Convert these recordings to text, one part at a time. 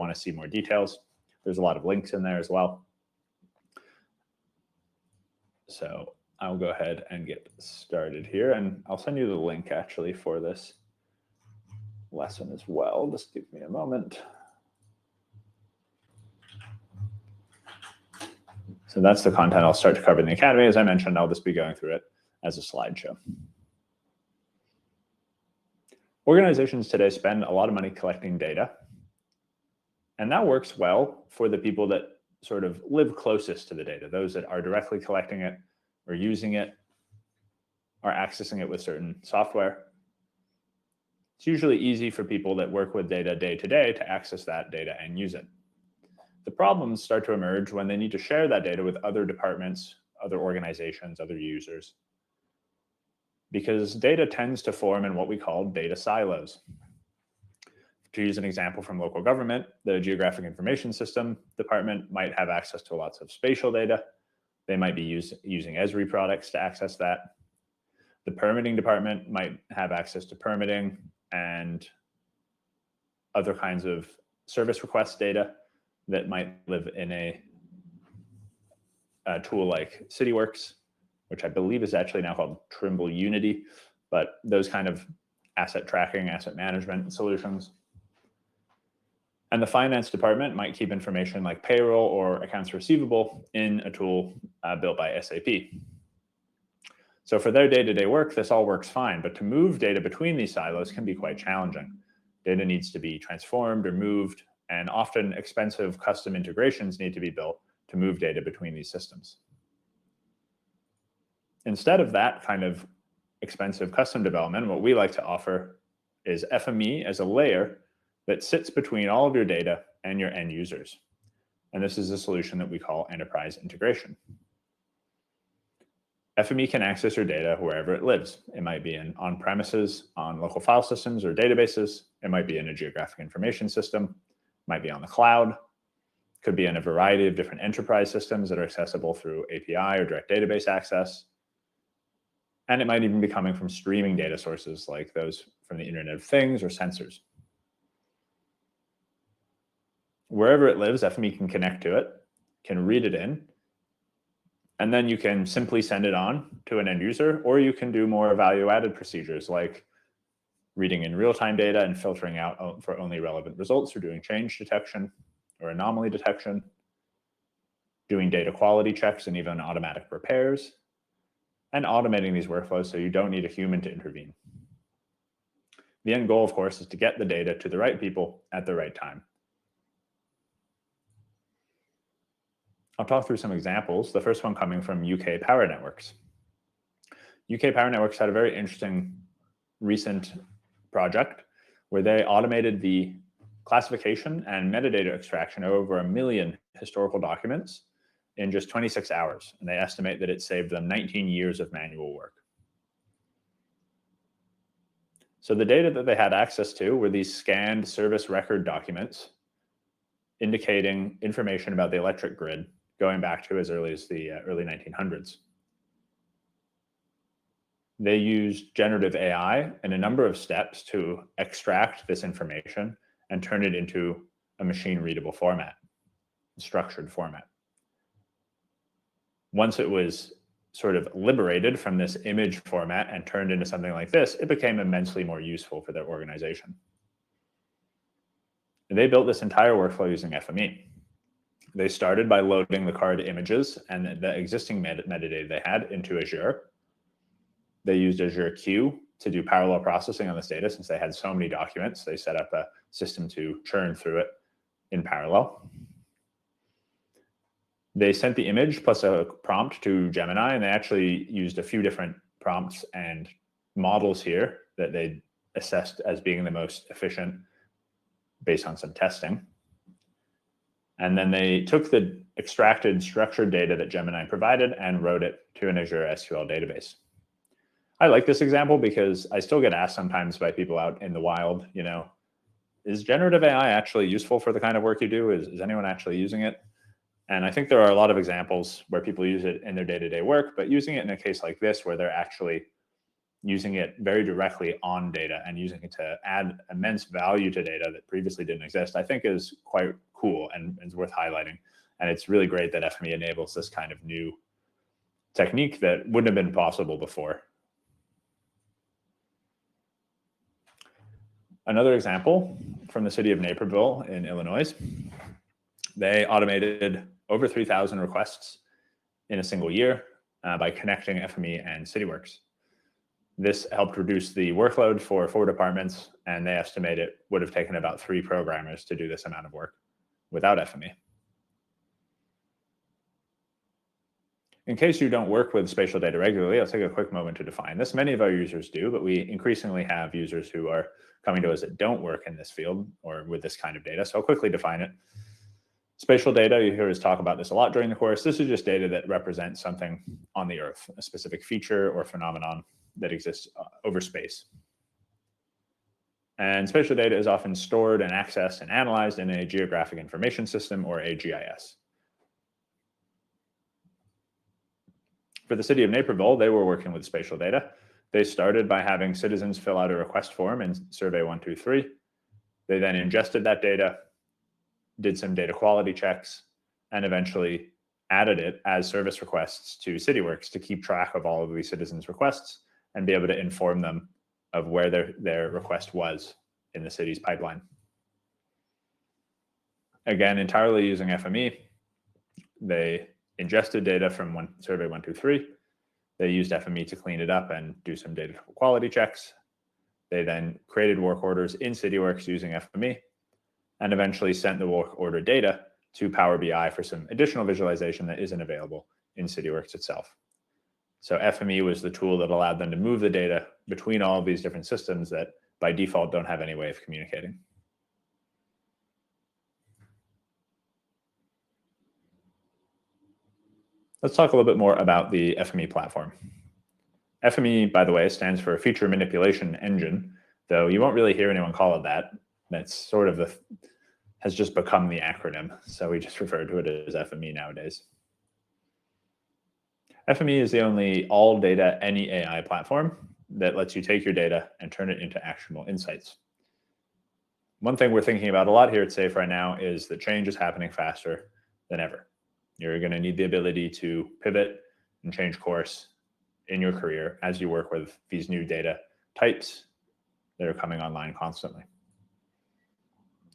want to see more details. There's a lot of links in there as well. So I'll go ahead and get started here, and I'll send you the link actually for this lesson as well. Just give me a moment. So that's the content I'll start to cover in the Academy. As I mentioned, I'll just be going through it as a slideshow. Organizations today spend a lot of money collecting data, and that works well for the people that sort of live closest to the data, those that are directly collecting it or using it or accessing it with certain software. It's usually easy for people that work with data day to day to access that data and use it. The problems start to emerge when they need to share that data with other departments, other organizations, other users, because data tends to form in what we call data silos. To use an example from local government, the Geographic Information System department might have access to lots of spatial data. They might be using Esri products to access that. The permitting department might have access to permitting and other kinds of service request data that might live in a tool like CityWorks, which I believe is actually now called Trimble Unity, but those kind of asset tracking, asset management solutions. And the finance department might keep information like payroll or accounts receivable in a tool built by SAP. So for their day-to-day work, this all works fine, but to move data between these silos can be quite challenging. Data needs to be transformed or moved, and often expensive custom integrations need to be built to move data between these systems. Instead of that kind of expensive custom development, what we like to offer is FME as a layer that sits between all of your data and your end users. And this is a solution that we call enterprise integration. FME can access your data wherever it lives. It might be in on-premises, on local file systems or databases. It might be in a geographic information system, might be on the cloud, could be in a variety of different enterprise systems that are accessible through API or direct database access. And it might even be coming from streaming data sources like those from the Internet of Things or sensors. Wherever it lives, FME can connect to it, can read it in, and then you can simply send it on to an end user, or you can do more value-added procedures like reading in real-time data and filtering out for only relevant results, or doing change detection or anomaly detection, doing data quality checks and even automatic repairs, and automating these workflows so you don't need a human to intervene. The end goal, of course, is to get the data to the right people at the right time. I'll talk through some examples, the first one coming from UK Power Networks. UK Power Networks had a very interesting recent project where they automated the classification and metadata extraction of over 1 million historical documents in just 26 hours. And they estimate that it saved them 19 years of manual work. So the data that they had access to were these scanned service record documents indicating information about the electric grid going back to as early as the early 1900s. They used generative AI in a number of steps to extract this information and turn it into a machine-readable format, structured format. Once it was sort of liberated from this image format and turned into something like this, it became immensely more useful for their organization. And they built this entire workflow using FME. They started by loading the card images and the existing metadata they had into Azure. They used Azure Queue to do parallel processing on this data. Since they had so many documents, they set up a system to churn through it in parallel. They sent the image plus a prompt to Gemini, and they actually used a few different prompts and models here that they assessed as being the most efficient based on some testing. And then they took the extracted structured data that Gemini provided and wrote it to an Azure SQL database. I like this example because I still get asked sometimes by people out in the wild, you know, is generative AI actually useful for the kind of work you do? Is anyone actually using it? And I think there are a lot of examples where people use it in their day-to-day work, but using it in a case like this where they're actually using it very directly on data and using it to add immense value to data that previously didn't exist, I think is quite cool and is worth highlighting. And it's really great that FME enables this kind of new technique that wouldn't have been possible before. Another example from the city of Naperville in Illinois, they automated over 3,000 requests in a single year by connecting FME and CityWorks. This helped reduce the workload for 4 departments, and they estimate it would have taken about 3 programmers to do this amount of work without FME. In case you don't work with spatial data regularly, I'll take a quick moment to define this. Many of our users do, but we increasingly have users who are coming to us that don't work in this field or with this kind of data. So I'll quickly define it. Spatial data, you hear us talk about this a lot during the course. This is just data that represents something on the Earth, a specific feature or phenomenon that exists over space. And spatial data is often stored and accessed and analyzed in a geographic information system, or a GIS. For the city of Naperville, they were working with spatial data. They started by having citizens fill out a request form in Survey 123. They then ingested that data, did some data quality checks, and eventually added it as service requests to CityWorks to keep track of all of these citizens' requests and be able to inform them of where their request was in the city's pipeline. Again, entirely using FME, they ingested data from Survey 123. They used FME to clean it up and do some data quality checks. They then created work orders in CityWorks using FME and eventually sent the work order data to Power BI for some additional visualization that isn't available in CityWorks itself. So FME was the tool that allowed them to move the data between all of these different systems that by default don't have any way of communicating. Let's talk a little bit more about the FME platform. FME, by the way, stands for Feature Manipulation Engine, though you won't really hear anyone call it that. That's sort of has just become the acronym, so we just refer to it as FME nowadays. FME is the only all data, any AI platform that lets you take your data and turn it into actionable insights. One thing we're thinking about a lot here at SAFE right now is that change is happening faster than ever. You're going to need the ability to pivot and change course in your career as you work with these new data types that are coming online constantly.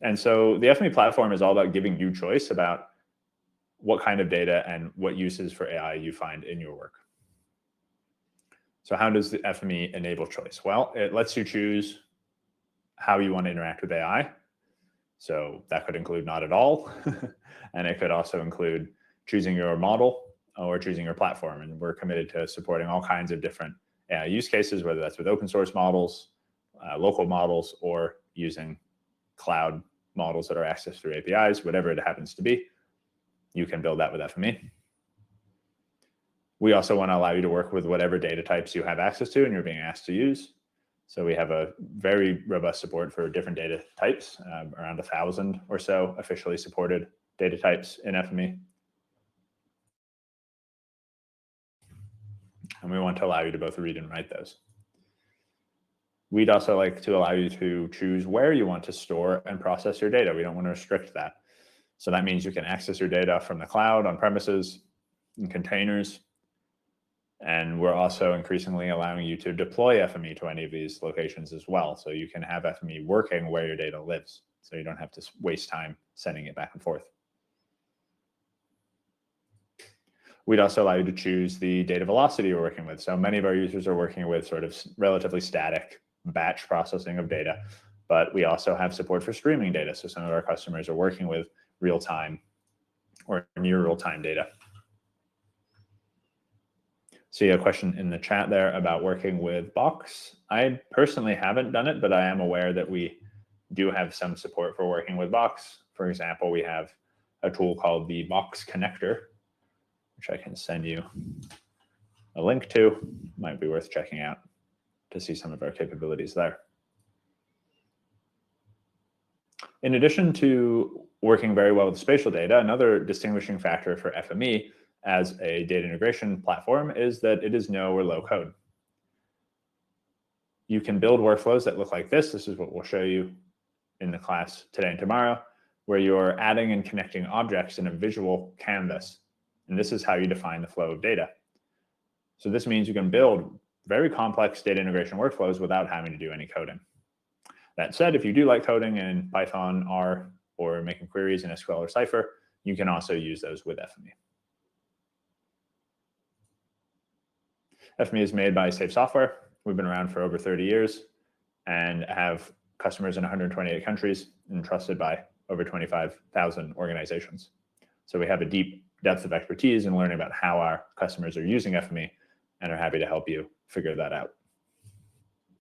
And so the FME platform is all about giving you choice about what kind of data and what uses for AI you find in your work. So how does the FME enable choice? Well, it lets you choose how you want to interact with AI. So that could include not at all. And it could also include choosing your model or choosing your platform. And we're committed to supporting all kinds of different AI use cases, whether that's with open source models, local models, or using cloud models that are accessed through APIs, whatever it happens to be. You can build that with FME. We also want to allow you to work with whatever data types you have access to and you're being asked to use. So we have a very robust support for different data types, around 1,000 or so officially supported data types in FME. And we want to allow you to both read and write those. We'd also like to allow you to choose where you want to store and process your data. We don't want to restrict that. So that means you can access your data from the cloud, on premises, in containers. And we're also increasingly allowing you to deploy FME to any of these locations as well. So you can have FME working where your data lives. So you don't have to waste time sending it back and forth. We'd also allow you to choose the data velocity you're working with. So many of our users are working with sort of relatively static batch processing of data, but we also have support for streaming data. So some of our customers are working with real-time or near real-time data. See a question in the chat there about working with Box. I personally haven't done it, but I am aware that we do have some support for working with Box. For example, we have a tool called the Box Connector, which I can send you a link to. Might be worth checking out to see some of our capabilities there. In addition to working very well with spatial data, another distinguishing factor for FME as a data integration platform is that it is no or low code. you can build workflows that look like this. This is what we'll show you in the class today and tomorrow, where you're adding and connecting objects in a visual canvas. And this is how you define the flow of data. So this means you can build very complex data integration workflows without having to do any coding. That said, if you do like coding in Python, R, or making queries in SQL or Cypher, you can also use those with FME. FME is made by Safe Software. We've been around for over 30 years and have customers in 128 countries and trusted by over 25,000 organizations. So we have a deep depth of expertise in learning about how our customers are using FME and are happy to help you figure that out.